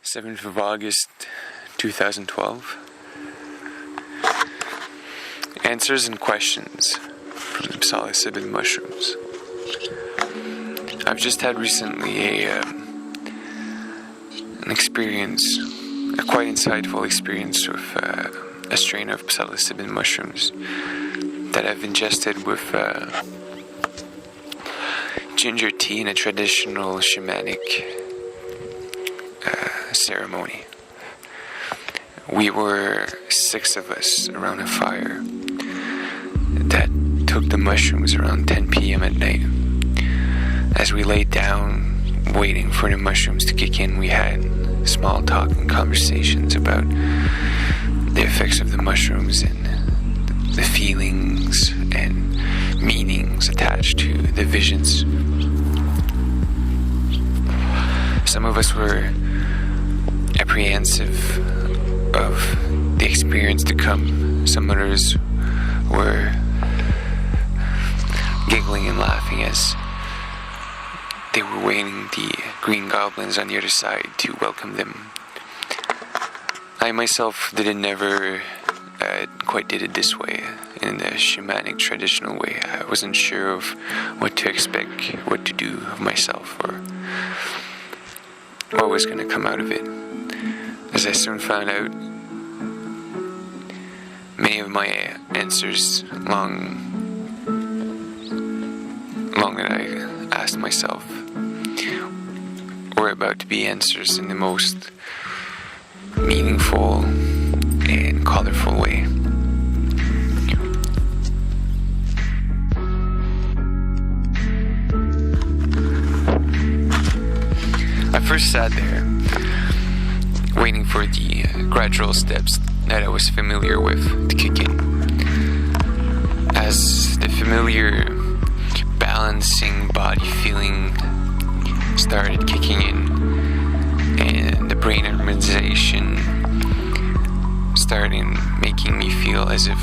7th of August 2012. Answers and questions from the psilocybin mushrooms. I've just had recently an experience, a quite insightful experience with a strain of psilocybin mushrooms that I've ingested with ginger tea in a traditional shamanic ceremony. We were 6 of us around a fire that took the mushrooms around 10 p.m. at night. As we laid down, waiting for the mushrooms to kick in, we had small talk and conversations about the effects of the mushrooms and the feelings and meanings attached to the visions. Some of us were apprehensive of the experience to come. Some others were giggling and laughing as they were waiting the green goblins on the other side to welcome them. I myself never quite did it this way, in the shamanic traditional way. I wasn't sure of what to expect, what to do of myself, or what was going to come out of it. As I soon found out, many of my answers, long that I asked myself, were about to be answers in the most meaningful and colorful way. I first sat there, waiting for the gradual steps that I was familiar with to kick in. As the familiar balancing body feeling started kicking in, and the brain harmonization started making me feel as if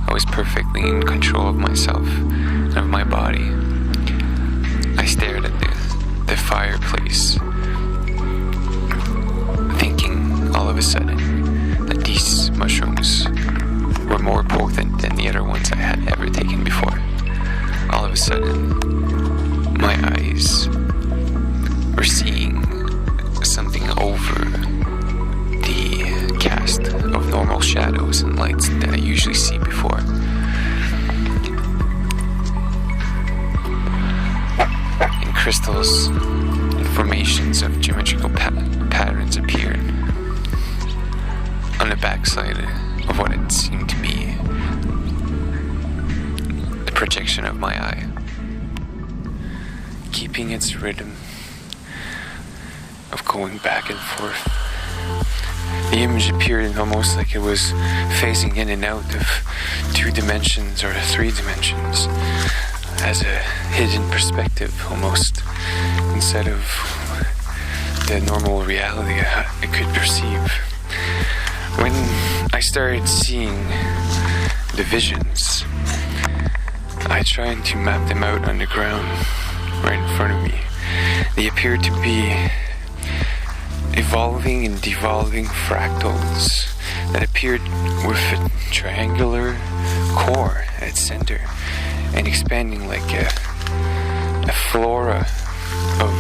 I was perfectly in control of myself and of my body. I stared at the fireplace, thinking all of a sudden that these mushrooms were more potent than the other ones I had ever taken before. All of a sudden, my eyes were seeing something over the cast of normal shadows and lights that I usually see before. In crystals, formations of geometrical patterns appeared on the backside of what it seemed to be the projection of my eye, keeping its rhythm of going back and forth. The image appeared almost like it was phasing in and out of 2 dimensions or 3 dimensions, as a hidden perspective almost, instead of the normal reality I could perceive. When I started seeing the visions, I tried to map them out on the ground right in front of me. They appeared to be evolving and devolving fractals that appeared with a triangular core at its center and expanding like a flora of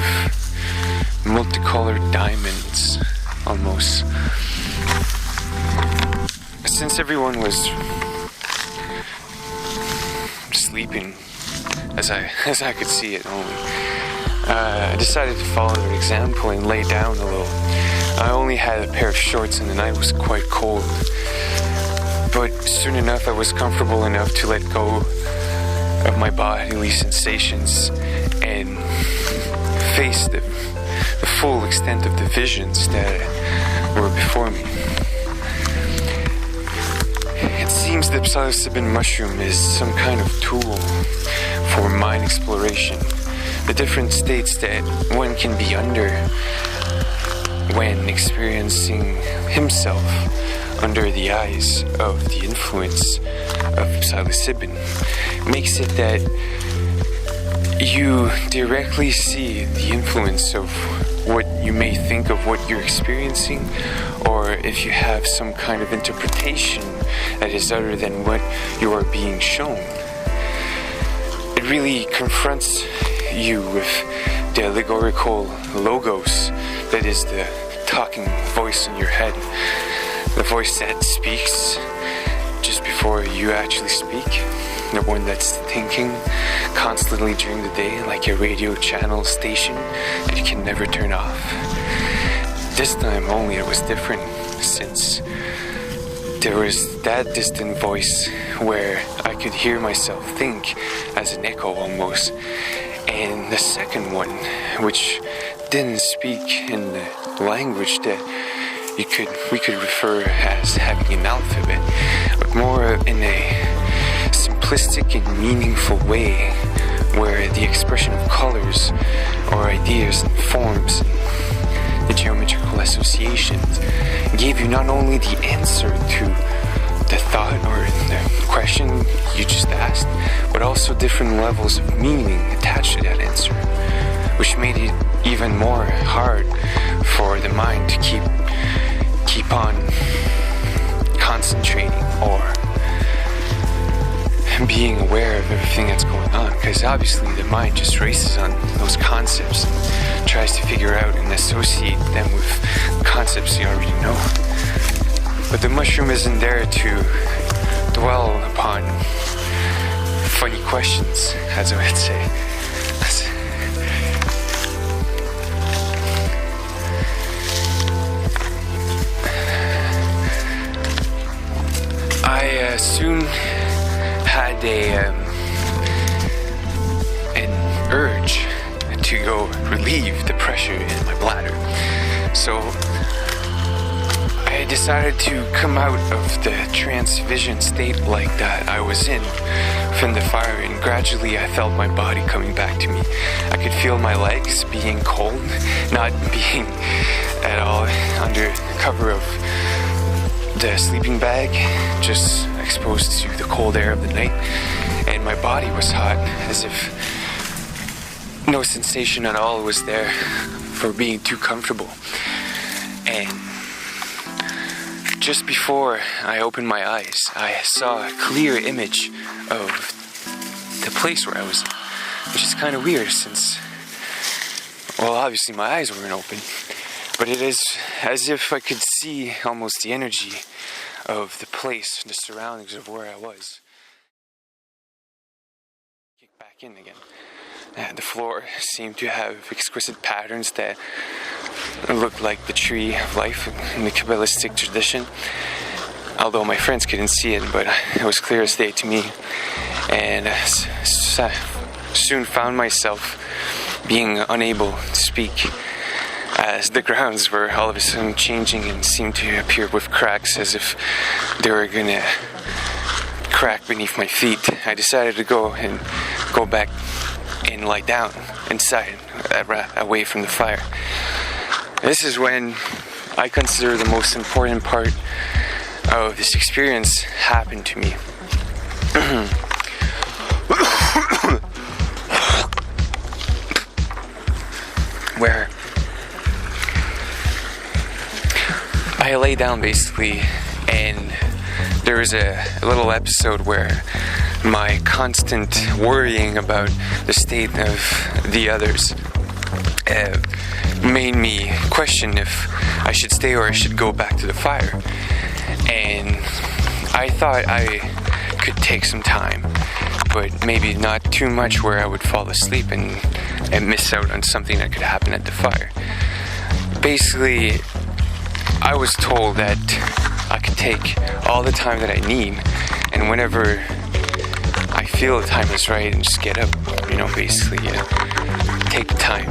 multicolored diamonds almost. Since everyone was sleeping, as I could see it only, I decided to follow their example and lay down a little. I only had a pair of shorts and the night was quite cold, but soon enough I was comfortable enough to let go of my bodily sensations and face the full extent of the visions that were before me. It seems the psilocybin mushroom is some kind of tool for mind exploration. The different states that one can be under when experiencing himself under the eyes of the influence of psilocybin makes it that you directly see the influence of what you may think of what you're experiencing, or if you have some kind of interpretation that is other than what you are being shown. It really confronts you with the allegorical logos that is the talking voice in your head, the voice that speaks just before you actually speak, the one that's thinking constantly during the day, like a radio channel station that you can never turn off. This time only it was different, since there was that distant voice where I could hear myself think as an echo almost, and the second one, which didn't speak in the language that we could refer as having an alphabet, but more in a simplistic and meaningful way, where the expression of colors or ideas and forms, the geometrical associations, gave you not only the answer to the thought or the question you just asked, but also different levels of meaning attached to that answer, which made it even more hard for the mind to keep on concentrating or being aware of everything that's going on, because obviously the mind just races on those concepts and tries to figure out and associate them with concepts you already know. But the mushroom isn't there to dwell upon funny questions, as I would say. I soon had an urge to go relieve the pressure in my bladder. So I decided to come out of the trance vision state like that I was in from the fire, and gradually I felt my body coming back to me. I could feel my legs being cold, not being at all under cover of the sleeping bag, just exposed to the cold air of the night, and my body was hot, as if no sensation at all was there for being too comfortable. And just before I opened my eyes, I saw a clear image of the place where I was, which is kind of weird since, well, obviously my eyes weren't open, but it is as if I could see almost the energy of the place, the surroundings of where I was. Kick back in again. The floor seemed to have exquisite patterns that looked like the tree of life in the Kabbalistic tradition, although my friends couldn't see it, but it was clear as day to me. And soon found myself being unable to speak, as the grounds were all of a sudden changing and seemed to appear with cracks, as if they were gonna crack beneath my feet. I decided to go back and lie down inside, away from the fire. This is when I consider the most important part of this experience happened to me. Where I lay down basically, and there was a little episode where my constant worrying about the state of the others made me question if I should stay or I should go back to the fire. And I thought I could take some time, but maybe not too much where I would fall asleep and miss out on something that could happen at the fire. Basically, I was told that I could take all the time that I need, and whenever I feel the time is right, and just get up, basically, take the time.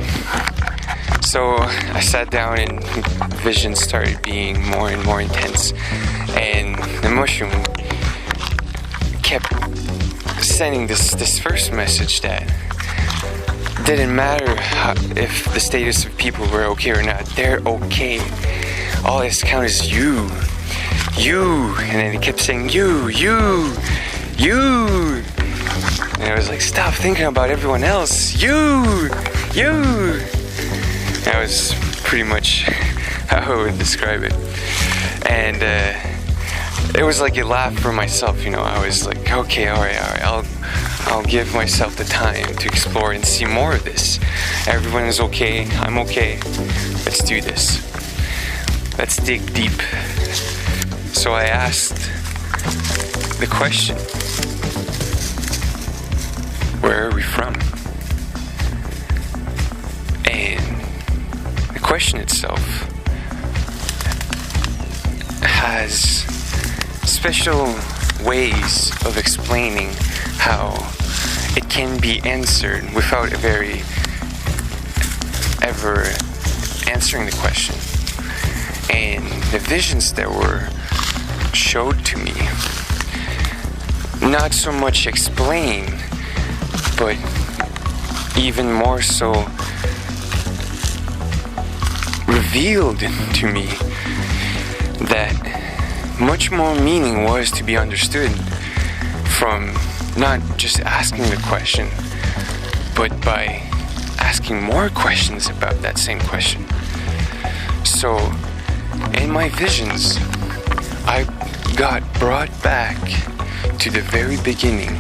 So I sat down and vision started being more and more intense, and the mushroom kept sending this first message that didn't matter if the status of people were okay or not. They're okay. All that's count is you. And then it kept saying you. And I was like, stop thinking about everyone else. You. And I was pretty much how I would describe it. And it was like a laugh for myself, you know. I was like, okay, all right, I'll give myself the time to explore and see more of this. Everyone is okay, I'm okay. Let's do this. Let's dig deep. So I asked the question, where are we from? And the question itself has special ways of explaining how it can be answered without ever answering the question. And the visions that were showed to me, not so much explain, but even more so revealed to me that much more meaning was to be understood from not just asking the question, but by asking more questions about that same question. So, in my visions, I got brought back to the very beginning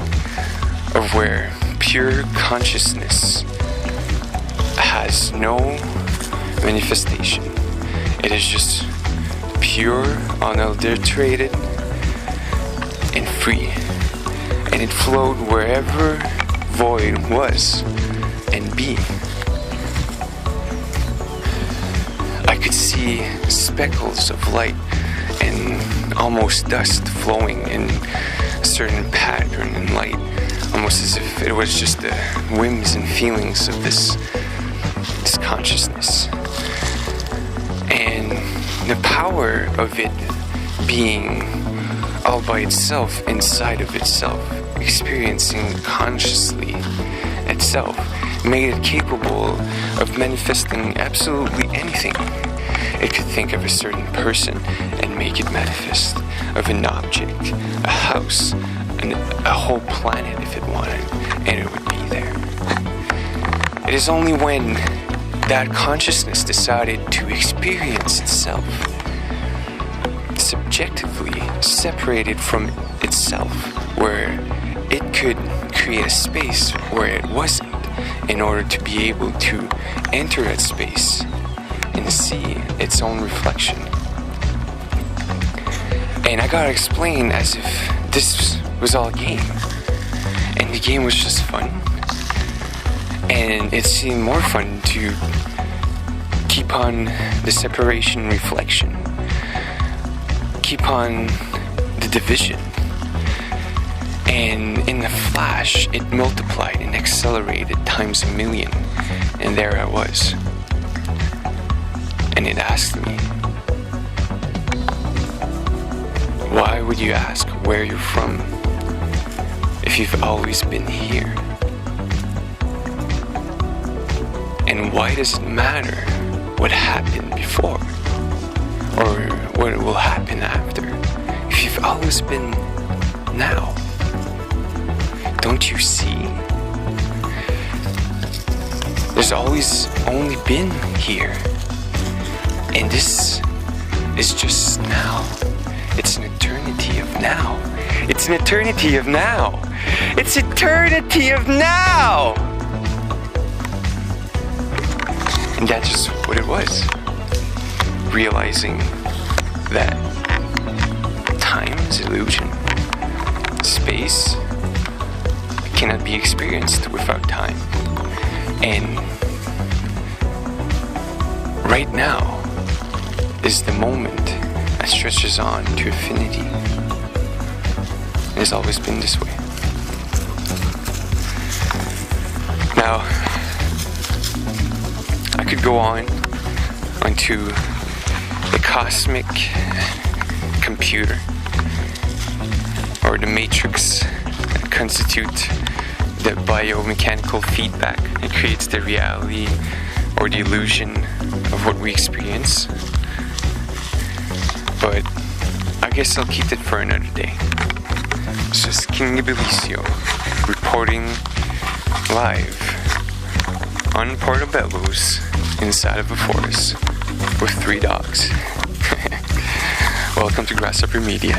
of where pure consciousness has no manifestation. It is just pure, unadulterated, and free. And it flowed wherever void was and be. I could see speckles of light and almost dust flowing in a certain pattern and light, almost as if it was just the whims and feelings of this consciousness. And the power of it being all by itself, inside of itself, experiencing consciously itself, made it capable of manifesting absolutely anything. It could think of a certain person and make it manifest, of an object, a house, a whole planet if it wanted, and it would be there. It is only when that consciousness decided to experience itself subjectively, separated from itself, where it could create a space where it wasn't, in order to be able to enter that space and see its own reflection. And I gotta explain as if this was all a game, and the game was just fun. And it seemed more fun to keep on the separation reflection, keep on the division. And in the flash, it multiplied and accelerated times 1,000,000. And there I was. And it asked me, why would you ask where you're from if you've always been here? And why does it matter what happened before or what will happen after if you've always been now? Don't you see? There's always only been here. And this is just now. It's an eternity of now. It's an eternity of now. It's eternity of now! And that's just what it was. Realizing that time is illusion. Space cannot be experienced without time. And right now is the moment that stretches on to infinity. It has always been this way. Now, I could go on onto the cosmic computer or the matrix that constitute the biomechanical feedback that creates the reality or the illusion of what we experience. But I guess I'll keep it for another day. It's just King Abilicio reporting live on Portobello's inside of a forest. with 3 dogs. Welcome to Grasshopper Media.